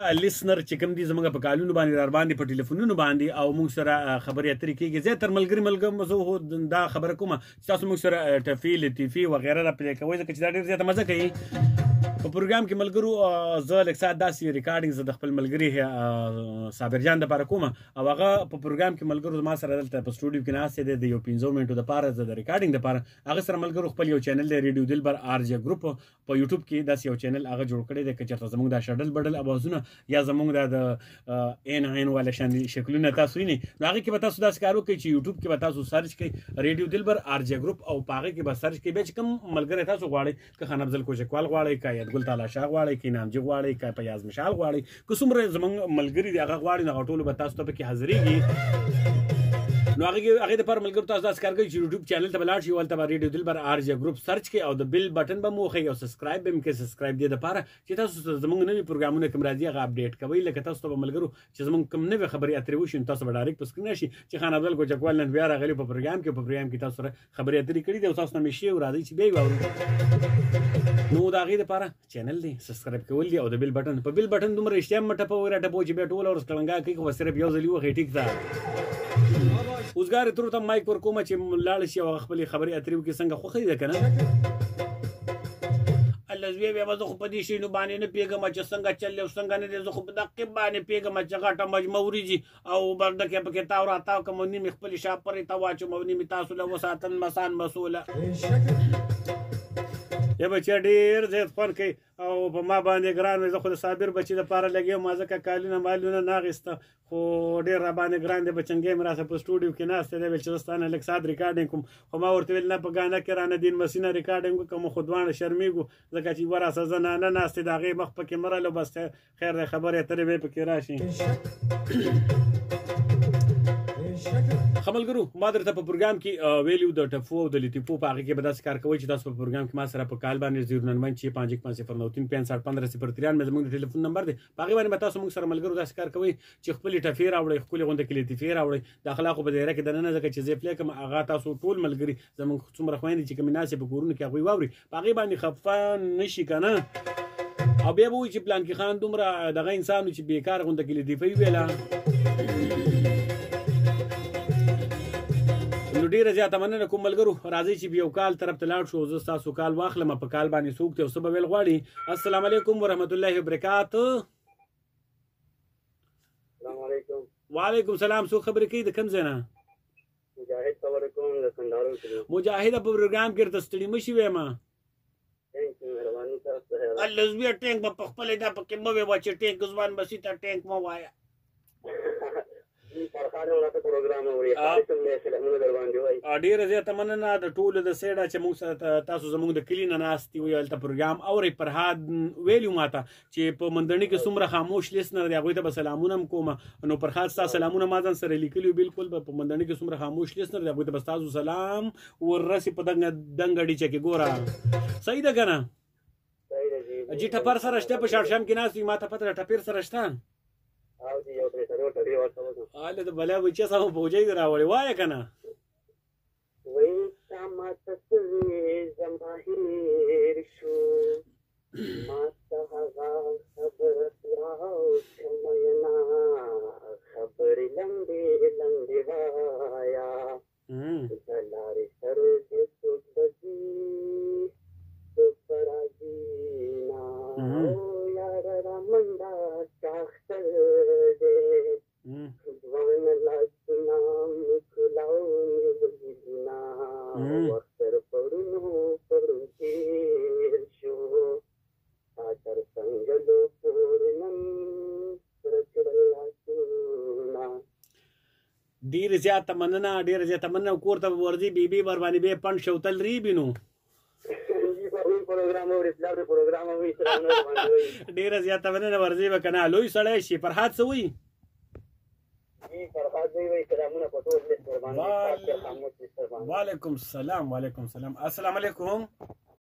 لیسنر چې کوم دي زمونږ په کالونو باندې را باندې په ټلیفونونو باندې او موږ سره خبرې اترې کېږي زیاتره ملګري زه دا خبره کوم چې تاسو موږ سره ټفي لطیفي وغیره را پلی کوئ ځکه چې دا ډېر زیاته مزه کوي په پروګرام کې ملګرو زه لږ ساعت داسې ریکارډینګ زه د خپل ملګري صابرجان دپاره کوم او هغه په پروګرام کې ملګرو زما سره دلته په سټوډیو کې ناست دی د یو 15 منټو دپاره زه د ریکارډینګ دپاره هغه سره ملګرو خپل یو چینل دی ریډیو دلبر آرجه ګروپ په یوټیوب کې داسې یو چینل هغه جوړ کړی دی که چېرته زموږ دا شډل بډل اوازونه یا زموږ د این والا شاندي شکلونه تاسو وینئ نو هغې کې به تاسو داسې کار وکړئ چې یوټیوب کې به تاسو سرچ کړئ ریډیو دلبر آرجه ګروپ او په هغې کې به سرچ کړئ بیا چې کوم ملګری تاسو غواړئ که خان افضل کوچکوال غواړئ که یادګل تالا شاه غواړئ که انعامجي غواړئ که پیاز مشال غواړئ که څومره زموږ ملګري دي هغه غواړي نو هغه ټولو به تاسو ته پکې حاضرېږي نو هغې دپاره ملګرو تاسو داسې کار کوئ چې یوټیوب چینل ته به لاړ شئ هلته به ریډیو دلبر آرجه ګروپ سرچ کړئ او د بیل بټن به مو وښئ او سبسکرایب به مې کړئ سبسکرایب دې دپاره چې تاسو زموږ نوي پروګرامونه کوم راځي هغه اپډیټ کوئ لکه تاسو ته به ملګرو چې زموږ کوم نوې خبرې اترې وشي نو تاسو به ډایرکټ په سکرین راشي چې خان افضل کوچکوال نن بیا راغلی په پروګرام کې تاسو سره خبرې اترې کړي دي او تاسو نه مې شي او راځئ چې بیا یې واورو نو د هغې دپاره چینل دی سبسکرایب کول دي او د بیل بټن په بیل بټن دومره اشتیا مه ټپوئ راټپوئ چې بیا ټوله ورځ کړنګا کوي خو به صرف یو ځل یې وښئ ټیک ده اوسګار تر ته مایک ورکوم چې لاړ شي او خپلې خبرې اترې وکړي څنګه خوښوي ده که نه الله زوی بیا به زه خو په دې شیانو باندې نه پوهېږم چې څنګه چل او څنګه نه دی زه خو په دقیق باندې پوهېږم چې غټه مجمه وریجي او بردکې پکې تاو راتاو کړم او نیم خپلې شاپرې ته واچوم او نیم تاسو له وساتم مسان مسوله یا بچیا ډېر زیات خوند کوي او په ما باندې ګران وي زه خو د صابر بچي دپاره لګېم ما ځکه کالونه مالونه نه اخېسته خو ډېر را باندې ګران دی بچنګی مې راسه په سټوډیو کې ناست دی ویل چې زه ستا نه لږ ساعت ریکارډینګ کوم خو ما ورته ویل نه په ګانه کې رانه دین مسینه ریکارډینګ وکړم خو دواړه شرمېږو ځکه چې یوه راسه زنانه ناستې د هغې مخ پکې مه رالو بس خیر دی خبرې اترې به یې پکې راشي ښه ملګرو ما درته په پروګرام کې ویلي د ټفو او د لطیفو په هغې کې به داسې کار کوئ چې تاسو په پروګرام کې ما سره په کال باندې 0916515093565 مې زموږ د ټلیفون نمبر دی په هغې باندې به تاسو موږ سره ملګرو داسې کار کوئ چې خپلې ټفې راوړئ ښکلې غونډه کې لطیفې راوړئ د اخلاقو په دایره کې دننه ځکه چې زه پلی کوم هغه تاسو ټول ملګري زموږ څومره خویندې چې کومې ناستې په کورونو کې هغوی واوري په هغې باندې خفه نه شي که نه او بیا به وایي چې پلانکي خان دومره دغه انسان و چې بېکاره غونډه کې لطیفه یې ویله نو ډېره زیاته مننه کوم ملګرو راځئ چې یو کال طرف ته لاړ شو زه ستاسو کال واخلم په کال باندې څوک دی او څه به ویل غواړي السلام علیکم ورحمت الله وبرکاتو السلام علیکم وعلیکم السلام څوک خبرې کوي د کوم ځای نه مجاهد خبرې کوم د کندهار مجاهده په پروګرام کې درته ستړي مه شي وایم مهرباني تاسو الله زویه ټینک به په خپلې دا پکې مه ویوه چې ټینک ځوان بسي ته ټینک مه وایه ډېره زیاته مننه د ټولو د سیډه چې موږ سره تاسو زموږ د کلي نه ناست یو هلته پروګرام اورئ فرهاد ویلي ما ته چې په مندڼي کې څومره خاموش لیسنر دی هغوی ته به سلامونه هم کوم نو فرهاد ستا سلامونه ما ځان سره لیکلي بالکل به په مندڼي کې څومره خاموش لیسنر دی هغوی ته به ستاسو سلام وررسي په دنګه ډیچه کې ګوره صحیح ده که نه جي ټپر سره شته په شړشم کې ناست وي ما ته پته ده ټپیر سره شته هله د بلا بچیا سمه پوجی دې راوړې وایه که نه ډېرې زیاته مننه ډېره زیاته مننه کور ته به ورځي بیبي ورباندې بیا پنډ شوتل ریبي نو ډېره زیاته مننه ورځي به که نه لوی سړی شي فرهاد څه وایي وعلیکم السلام السلام علیکم